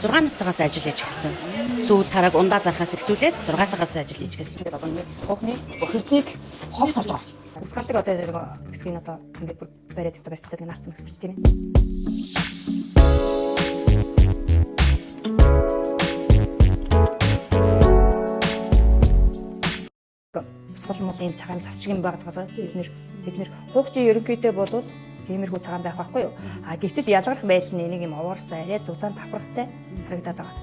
6 настайгаас ажил хийж эхэлсэн. Сүү тараг ундаа зархаас ихсүүлээд 6 тагаас ажил хийж эхэлсэн. Тэгээд одоо нэг хуухны бохирдлыг ховс харж байгаа. Усгалдаг одоо нэг хэсгийг одоо ингээд бүр бариад өгдөг байцдаг нэг наацсан гэсэн тийм ээ. Сул мулын цагаан засчиг юм байгаа болохоор бид нэр хуугчийн ерөнхийдөө болвол иймэрхүү цагаан байх байхгүй юу? А гэтэл ялгарх байдал нь нэг юм овоорсоо арай зузаан давхрахтай харагдаад байгаа.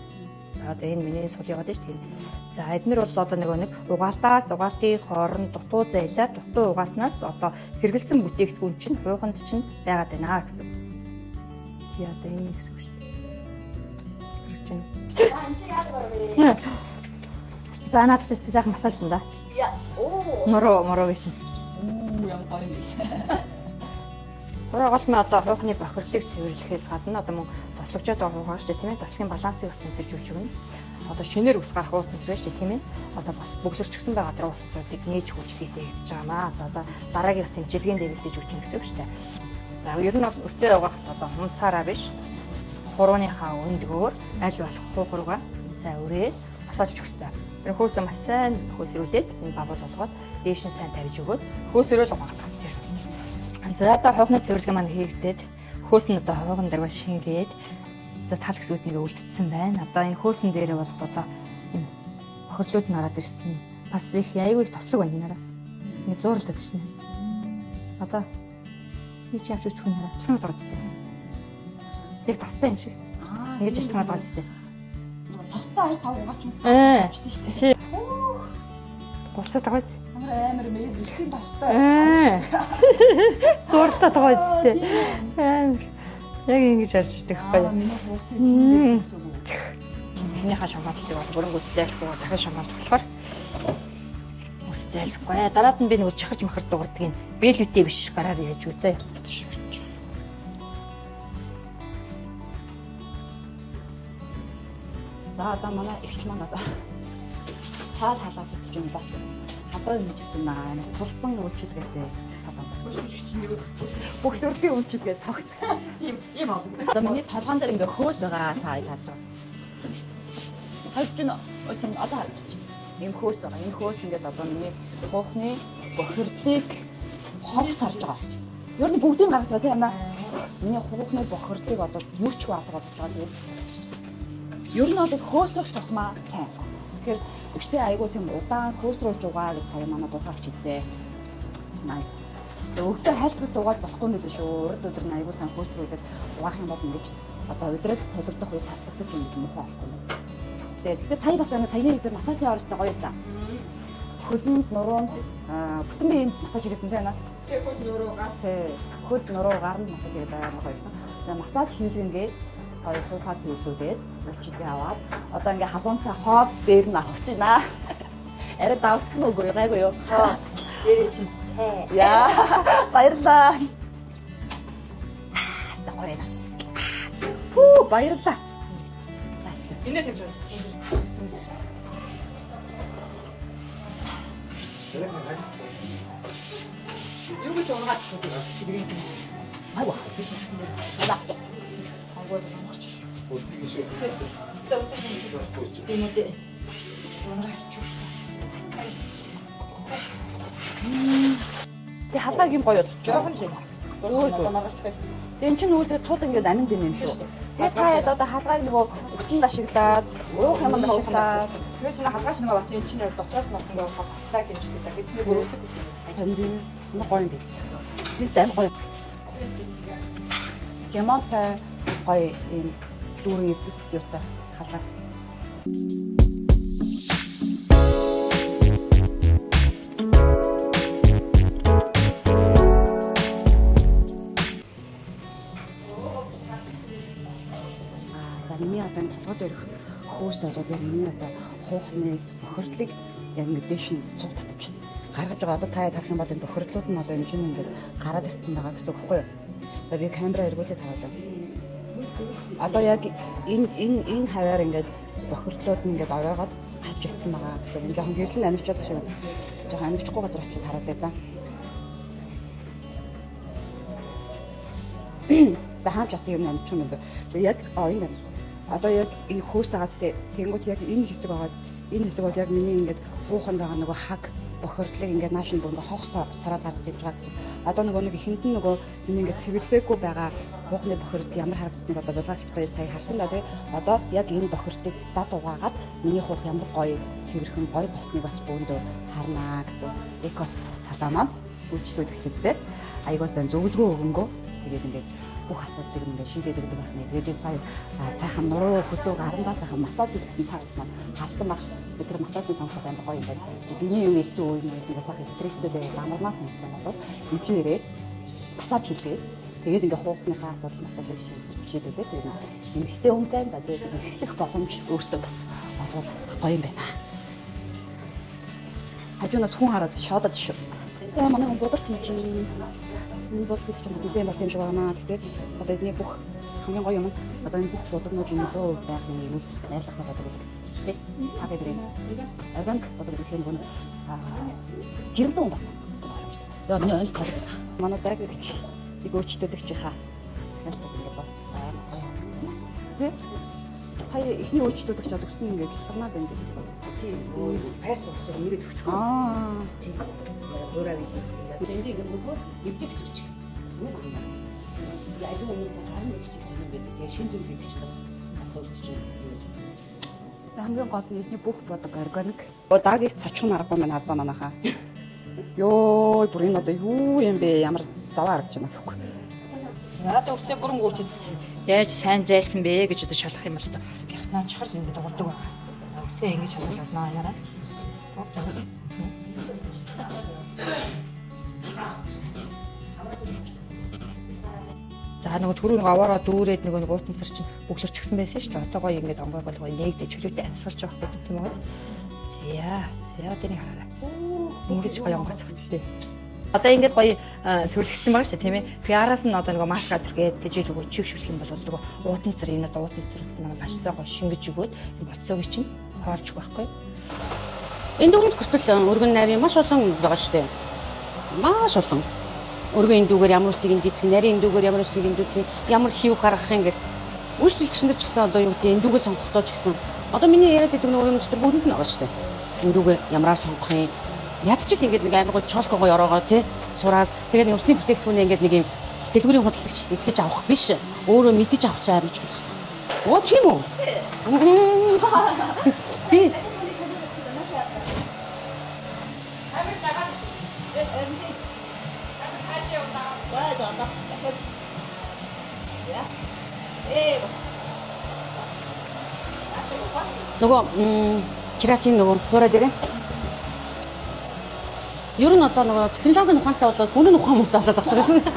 За одоо энэ миний сул яваад шүү дээ. За эднэр бол одоо нэг угаалтаас угаалтын хооронд дутуу зайлаа дутуу угааснаас одоо хэрэгэлсэн бүтээгдэхүүн чинь хууханд чинь байгаад байна гэсэн. Чи одоо энэ гэсэн үг шүү дээ. Хэрэгж байна. За наад чи сайхан массаж тань да. Мороо гэж. Ямар гоё юм. Гол нь одоо хуухны бохирлыг цэвэрлэхээс гадна одоо мөн тослогчод байгаа хуухаа шүү дээ тийм ээ. Тослогын балансыг бас тэнцэрж өгч өгнө. Одоо шинээр ус гарах уултнасраа шүү дээ тийм ээ. Одоо бас бөглөрчгсөн байгаа даа уултнасуудыг нээж хүчлэгтэй хийгдэж байгаа маа. За одоо дараагийн бас хэмжээлгээнд дэвлэж өгч гэсэн үг шүү дээ. За ер нь бол өсөө угаахт одоо хумсаараа биш хурууныхаа өндгөөр аль болох хуухар руугаа сайн өрөөд масаж өгөх хэрэгтэй. Тэр хөөсөө маш сайн хөөсрүүлээд энэ бабуул болгоод дээш нь сайн тавьж өгөөд хөөсрөөл угаах хэрэгтэй. За одоо хуухны цэвэрлэг маань хийгдээд хөөс нь одоо хууган дээр шингээд одоо тал хэсгүүд нэг үлдсэн байна. Одоо энэ хөөсөн дээр бол одоо энэ бохирлууд нь ороод ирсэн. Бас их аягүй их тослог байна энэ. Ингээ зууралдаад шнэ. Одоо би чи авч үзэх нэрэ санаад байгаа зү. Тэг тостой юм шиг. Ингээ санаад байгаа зү. Тостой 5 угаач юм болчихсон шүү дээ. Гусаад байгаа зү. Амар мэд бэлчийн тостой. Зууралдаад байгаа зү. Амар яг ингэж харж ирдэг байхгүй. Миний хүүхдээ тийм гэсэн үг. Энийхээ шамаалтыг бол бүрэн үзэлгүй дахин шамаалт болохоор үзэлгүй. Дараад нь би нөгөө чахарч махар дуурдаг юм. Бэлүүтэй биш гараар яаж үзье. За одоо манай ихч маань одоо хаалаад идэж юм бас. Одоо юм гэж юм аа. Тулцсан үйлчлэгээтэй садан. Бүх төрлийн үйлчлэгээ цогт. Ийм аа. Одоо миний толгоон дээр ингээ хөөс байгаа та харж байгаа. Харж байна. Өтөн одоо харж байна. Ийм хөөс байгаа. Энэ хөөс ингээд одоо миний хуухны бохирдлыг ховс харж байгаа. Ер нь бүгдийг гаргаж байгаа тийм аа. Миний хуухны бохирдлыг одоо юу ч бадаг болж байгаа тийм. Ер нь одоо хөөсрөх тусмаа сайн. Тэгэхээр өсөө айгуу тийм удаан хөөсрүүлж угаа гэж сая манай дуугаач хэлээ. Nice. Өглөө хайлтгал угаад болохгүй нэ шүү. Урд өдөр нь айгуу сайн хөөсрүүлээд угаах юм бол ингэж одоо өдрөд солигдох үе татлагдаж юм гэж мохоо болохгүй. Тэгэхээр сая бас саяны дээр массажын орж байгаа гоё юусан. Хөлөнд нуруунд бүтэн биеийн массаж хийгдэн тийм ээ. Хөл нуруугаар. Хөл нуруугаар нь массаж хийгээд байгаа гоё юусан. Тэгээ массаж хийлгэнгээд хоёр хуухаа цэвэрлүүлээд уулчилгээ аваад одоо ингээ халуунцаа хоод дээр нь авах гэж байна. Арай давсан уу гайгүй юу? Дээрээс нь цай. Яа баярлаа. Тохорена. Хүү баярлаа. Энэ тавьж байна. Юу гэж унгаад шүү. Айва биш. Алаа. Өдөрний шүү. Тэ халааг юм гоё болчих. Жохон тийм. Тэн чин үүлдээ тул ингээд амин дэм юм шүү. Тэгээ та яд одоо халгааг нөгөө өчтөнд ашиглаад, уух юм ашиглаад. Тэгээ чинь халгаач нөгөө бас энэ чинь дотроос нь болсон байгаа хаттай гэж хэлдэг. Эцний бүрүүцэг үү. Танд энэ гоё юм би. Тэс дэм гоё. Ямаатай гоё юм дүүрэн эвдэс юутай халаа. За миний одоо толгой дээрх хөөс болоод яг миний одоо хуухны бохирдлыг яг ингэ дэш нь суу татчих. Гаргаж байгаа одоо та харах юм бол энэ бохирдлууд нь одоо энэ чинь ингэ гараад ирсэн байгаа гэсэн үг байхгүй юу? Одоо би камера эргүүлээд хараад байна. Одоо яг энэ хаваар ингээд бохирдлууд нь ингээд оройгоод авч ирсэн байгаа. Тэгэхээр жоохон гэрлэн анивчаад шүү. Жоохон анивчгүй газар очиж хараад байлаа. За хааж отын юм анивч юм ингээд яг энэ одоо яг энэ хөөсагаас тэнгууд яг энэ хэсэг байгаа. Энэ хэсэг бол яг миний ингээд бууханд байгаа нөгөө хаг бохирдлыг ингээд наашин бүр ингээд хогсоо цараад гаргаж иж байгаа. Одоо нөгөө нэг ихэнд нь нөгөө миний ингээд цэвэрлэхгүй байгаа буухны бохирдол ямар харагдсныг одоо булгаалчтай сая харсан да тий. Одоо яг энэ бохирдлыг зад угаагаад миний хух ямар гоё цэвэрхэн гоё болсныг бас бөөндөө харнаа гэсэн экос салаа маань үйлчлүүлэгчдтэй аягуулсан зөвлөгөө өгөнгөө тэгээд ингээд бүх асуудлыг ингээд шийдээд өгдөг байна. Тэгээд сая сайхан нуруу хөзөө гарандаа сайхан массаж хийсэн таарч маань харсан баг. Тэр массажын сонхот амар гоё юм байна. Биний юм эсүү үе нэг сайхан стресстэй дамарнаас нэгэн болоод эвчээрээ массаж хийлээ. Тэгээд ингээд хуухныхаа асуудал массажыг шийдүүлээ. Тэгээд эмэгтэй хүнтэй да тэгээд эсгэлэх боломж өөртөө бас олвол гоё юм байна. Хажуунаас хүн хараад шоодод шүү. Тэгээ манай хүн будалт юм чинь энэ бол гэж юм үзэн болт юм шиг байна. Тэгтээ одоо эдний бүх хамгийн гоё юм нь одоо энэ бүх будалнууд юм зөө байх юм ийм найрлагатай байдаг гэдэг. Тэ? Хагай бэрээ. Органик бодог гэдэг нь гэрэлтэн болсон. Яа миний онц таг. Манай даг нэг өөрчлөлтөд их хаа. Ингээд бас тэ? Хаяа ихний өөрчлөлтөд ч одогсон ингээд хилтарнаад байна гэдэг. Тийм. Пресс босч нэгэд өчгөө. Тийм. Өөрөө видеосэн. Энд ингээд нөгөө эвдэгч өчг. Нэг юм. Яалын өмнөөс харин өчг гэсэн юм байдаг. Тэгээ шин зүйл гэдэг чинь бас өчг юм. Хамгийн гол нь эдний бүх бодог органик. Дагийг цочих аргагүй маань алдаа манайхаа. Йоо, бүр энэ одоо юу юм бэ? Ямар саваа харагч байна гэхгүй. За төгсөө бүрэн гүйцэд яаж сайн зайлсан бэ гэж одоо шалах юм бол гихнаа чахар ингэж дуурдаг байна. Төгсөө ингэж шалгаж болно яараа. За нөгөө түрүүн аваараа дүүрээд нөгөө гуутан цар чинь бүглэрчихсэн байсан шүү дээ. Одоо гоё ингэж онгой болгоо нээгдэ чөлөөтэй амьсгалж явах гэдэг тийм үү? За одоо нэг хараарай. Ингэж гоё онгой цогцтой. Одоо ингэж гоё цэвэрлэгдсэн байгаа шүү дээ тийм ээ. Тэгээ араас нь одоо нөгөө маска түргээд тэжээл өгөө чигшүүлэх юм бол нөгөө уутан цар энэ одоо уутан цар манай башсаа гоё шингэж өгөөд энэ боцоог чинь хоолж өгөх байхгүй. Энэ дөрөнд хүртэл өргөн нарийн маш олон байгаа шүү дээ. Маш олон. Өргөн индүүгээр ямар усыг индийдэх, нарийн индүүгээр ямар усыг индүүдэх, ямар хив гаргах юм гэл. Үйлчлэгчнэр ч гэсэн одоо юу гэдэг индүүгээ сонгохдоо ч гэсэн одоо миний яриад байдаг нөгөө юм дотор бүхэнд нь байгаа шүү дээ. Индүүгээ ямараар сонгох юм. Ядчил ингээд нэг амар гоо чолкогоо ороогоо тий сураад тэгээд нэг усны бүтээгдэхүүнээ ингээд нэг юм дэлгүүрийн худалдагч итгэж авах биш. Өөрөө мэдэж авах чинь амар чухал. Оо тийм үү? Би нөгөө кератин нөгөө хуурай дээрээ. Ер нь одоо нөгөө технологийн ухаантай болоод үнэн ухаан муутай болоод байгаа шүү дээ.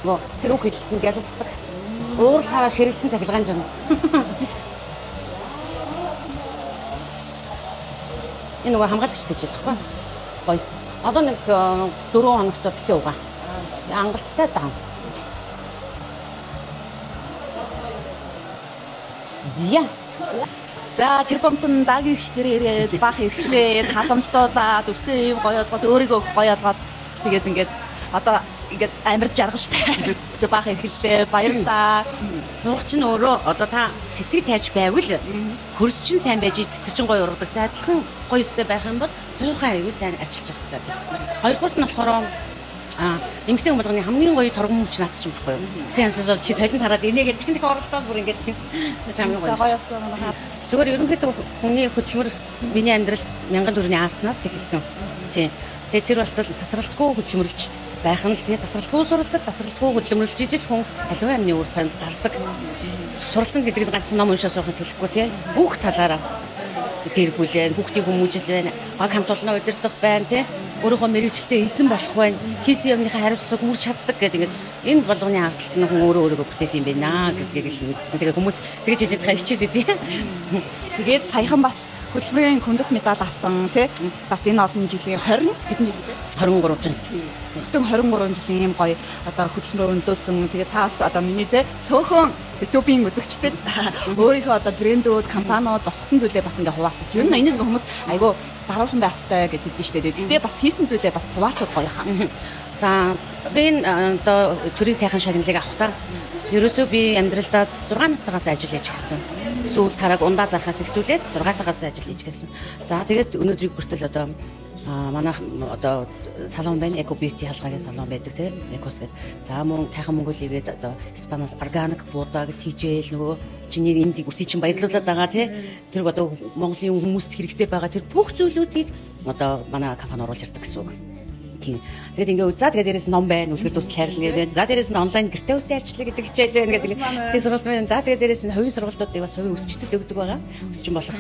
Оо тэр үг хэлэлтэн гялцдаг. Уур сараа ширэлтэн цахилгаан жин. Энэ нөгөө хамгаалагч гэж хэлэхгүй. Гоё. Одоо нэг 4 хоногт битээ угаа. Ангалттай даа. Зя. За тэр бомтон дагийн гişнэр ирээд бах ирэхлээр халамжлуулаад өстэй юм гоёолгоод өөрийгөө гоёолгоод тэгээд ингээд одоо ингээд амар жаргалтай бах ирэхлээр баярлаа. Нуух чинь өөрөө одоо та цэцэг тайж байвал хөрс чинь сайн байж цэцэг чинь гоё ургадагтай адилхан гоё өстэй байх юм бол туухай аюу сайн арчилж явах хэрэгтэй. Хоёрдугаарт нь болохоор эмэгтэй хүн болгоны хамгийн гоё торгон мөч наадах юм байхгүй юу? Сайн янзлуулаад чи толинд хараад энийгээ техник оролдоод бүр ингээд хамгийн гоё. Зүгээр ерөнхийдөө хүний хөдөлмөр миний амьдралд 1000 төгрөгийн аарцнаас тэхэлсэн. Тий. Тэгээ тэр болтол тасралтгүй хөдөлмөрлж байх нь л тэгээ тасралтгүй суралцаад тасралтгүй хөдөлмөрлж ижил хүн аливаа амны үр танд гардаг. Суралцсан гэдэг нь ганцхан ном уншаад суух хэлэхгүй тий. Бүх талаараа гэр бүлээ, хүүхдийн хүмүүжил байна, баг хамт олноо удирдах байна тий. Өөрийнхөө мэрэгчлээ эзэн болох байна. Хийсэн юмныхаа хариуцлагыг хүрч чаддаг гэдэг энэ болгоны ардталт нь хүн өөрөөгөө бүтээд юм байна гэдгийг л мэдсэн. Тэгээ хүмүүс тэгэж хэлээд байгаа хичээд тий. Тэгээд саяхан бас хөтөлбөрийн хүндэт медаль авсан тий. Бас энэ олон жилийн 20 бидний 23 жил. бүтэн 23 жилийн юм гоё одоо хөтөлбөр өнлүүлсэн. Тэгээ таас одоо миний тий цөөхөн YouTube-ийн үзэгчдэд өөрийнхөө одоо брэндүүд, компаниуд босгосон зүйлээ бас ингээ хуваалцаж. Ер нь энийг ингээ хүмүүс айгүй даруухан байхтай гэдэг дээ шүү дээ. Гэхдээ бас хийсэн зүйлээ бас хуваалцах гоё хаа. За би одоо төрийн сайхан шагналыг авахтаа ерөөсөө би амьдралдаа 6 настайгаас ажил хийж эхэлсэн. Сүү тараг ундаа зархаас ихсүүлээд 6 тагаас ажил хийж эхэлсэн. За тэгээд өнөөдрийг хүртэл одоо манайх одоо салон байна, Eco Beauty халгаагийн салон байдаг тийм Ecos гэдэг. За мөн тайхан Монголигээд одоо Испаниас органик буудаг TJL нөгөө чиний эндийг үсий чинь баярлуулад байгаа тийм. Тэр одоо Монголын хүмүүст хэрэгтэй байгаа тэр бүх зүйлүүдийг одоо манай компани оруулж ирдэг гэсэн үг. Тийм. Тэгээд ингээ за тэгээд дээрээс ном байна, үлгэр дууслал хайрлал нэрээ. За дээрээс нь онлайн гэртээ үсээ арчлаа гэдэг хичээл байна гэдэг. Тийм сургалт байна. За тэгээд дээрээс нь хувийн сургалтуудыг бас хувийн өсчдөд өгдөг байгаа. Өсчин болох.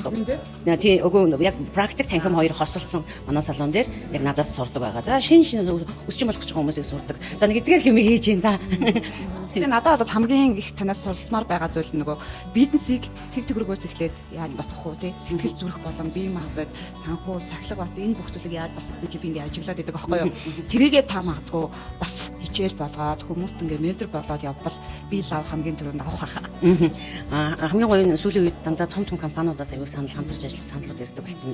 Тийм өгөө яг практик танхим хоёр хосолсон манай салон дээр яг надаас сурдаг байгаа. За шин өсчин болох ч хүмүүсийг сурдаг. За нэг эдгээр юм хийж юм да. Тэгээ надад одоо хамгийн их танаас суралцмаар байгаа зүйл нөгөө бизнесийг тэг төгрөгөөс эхлээд яаж босгох уу тий сэтгэл зүрэх болон бие махбод санхүү сахилга бат энэ бүх зүйлийг яаж босгох гэж би ингээ ажиглаад байдаг аахгүй юу. Тэрийгээ та магадгүй бас хичээж бодгоод хүмүүст ингээ ментор болоод явбал би лав хамгийн түрүүнд авах хаа. Хамгийн гоё нь сүүлийн үед дандаа том компаниудаас аюу санал хамтарч ажиллах саналууд ирдэг болсон.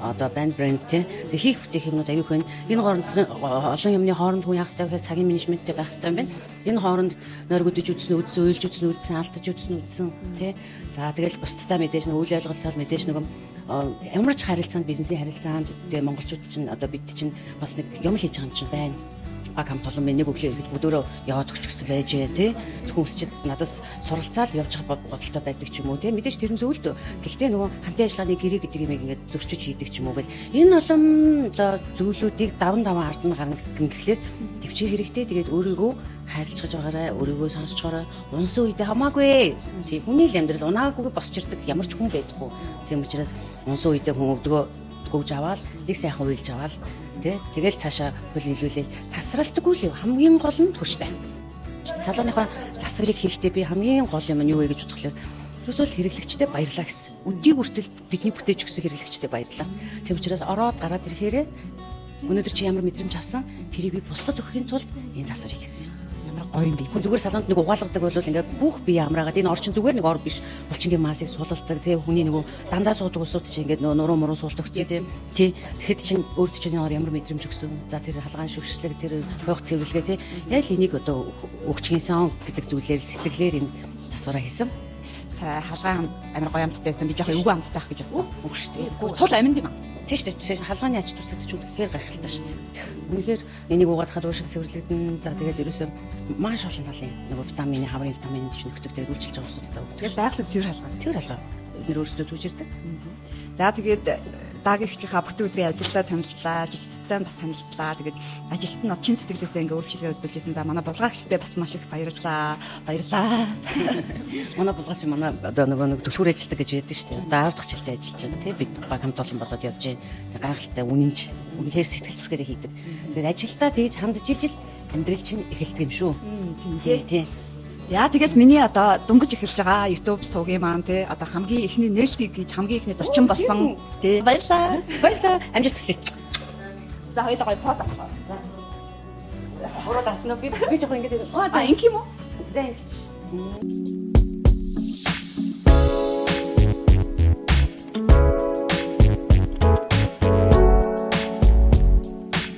Одоо брэнд тий тэг хийх бүтээх юмнууд аюух байна. Энэ хооронд олон юмны хооронд хүн яах ёстой гэхээр цагийн менежменттэй байх ёстой юм байна. Энэ хооронд нойргодж үзсэн, уйлж үзсэн, алдаж үзсэн тий. За тэгэл бусдаа мэдээж нэг үйл явдал мэдээж нэг ямар ч харилцаанд бизнесийн харилцаанд тэгээ монголчууд чинь одоо бид чинь бас нэг юм хийж байгаа юм чинь байна. Баг хамт олон нэг өглөө ирэхэд бүдөрөө яваад өгч гисэн байж тий. Хүмүүсчид надаас суралцаал явж байгаа бодолтой байдаг ч юм уу тий. Мэдээж тэр нь зөвлөд. Гэхдээ нөгөө хамтын ажиллагааны гэрээ гэдэг юм ингээд зөрчиж хийдэг ч юм уу гэл. Энэ олон одоо зүйлүүдийг даван ард нь гарна гэхлээр төвчээр хэрэгтэй. Тэгээд өөрийгөө хайрлцгаж байгаарай, өөрийгөө сонсцгоорой. Унсан үедээ хамаагүй. Тий. Хүний л амьдрал унаагүй босч ирдэг ямар ч хүн байдаггүй. Тийм учраас унсан үедээ хүн өвдгөө гүйж аваад нэг сайхан уйлж аваад тий тэгэл цаашаа хөл нийлүүлээл тасралтгүй л хамгийн гол нь түштэй. Салоныхоо засварыг хийхдээ би хамгийн гол юм нь юу вэ гэж бодхолоор ерөөсөө хэрэглэгчтэй баярлаа гэсэн. Өдийг хүртэл бидний бүтээж өгсөн хэрэглэгчтэй баярлаа. Тэг учраас ороод гараад ирэхээрээ өнөөдөр чи ямар мэдрэмж авсан тэрийг би бусдад өгөхийн тулд энэ засварыг хийсэн. Гоё юм би. Хүн зүгээр салонд нэг угаалгадаг бол ингээд бүх бие амраагаад энэ орчин зүгээр нэг ор биш. Булчингийн масыг суулгадаг тий хүний нөгөө дандаа суудаг усууд чинь ингээд нуруу муруу суулдаг тий. Тэгэхэд чинь өөрт чинь ор ямар мэдрэмж өгсөн. За тэр халгаан шүвшлэг тэр хойх цэвэрлэгээ тий. Яг л энийг одоо өгчгийнсэн гэдэг зүйлээр сэтгэлээр энэ засвараа хийсэн. Халгаан амар гоё амттай байсан. Би жоохон эвгүй амттай ах гэж бодсон. Үг шүү дээ. Цул аминд юм аа. Тийм шүү дээ. Халгааны ач тусагдч үнэхээр гайхалтай шүү дээ. Үнэхээр энийг угаад хад уушиг цэвэрлэгдэн. За тэгэл ерөөсөө маш олон талын нөгөө витамины, хаврын витамины ч нөхдөг тэгээд үйлчилж байгаа усуудтай өгдөг. Тэгээд байгаль цэвэр халгаа. Цэвэр халгаа. Эдгээр өөрсдөө түүжирдэг. За тэгээд даагийнхаа бүтэн өдрийн ажилдаа танилцлаа, ажилтнаа бас танилцлаа. Тэгээд ажилт нь чин сэтгэлээсээ ингээ өөрчлөлөө үзүүлжсэн. За манай булгаагчтай бас маш их баярлаа. Манай булгаач манай одоо нөгөө нэг түлхүүр ажилтдаг гэж байдаг шүү дээ. Одоо 10 дахь жилдээ ажиллаж байна тий. Бид баг хамт олон болоод явж байна. Тэгээд гайхалтай үнэнч үнэхээр сэтгэл зүрхээр хийдэг. Тэгээд ажилдаа тэгж хандж ижил амьдрал чинь эхэлдэг юм шүү. Тийм. Яа тэгээд миний одоо дөнгөж эхэлж байгаа YouTube сувгийн маань тий одоо хамгийн ихний нээлтийг гэж хамгийн ихний зочин болсон тий баярлаа. Амжилт хүсье. За хоёулаа гоё фото авах. За. Уруу дарсан уу би жоохон ингэж за инх юм уу? За ингэж.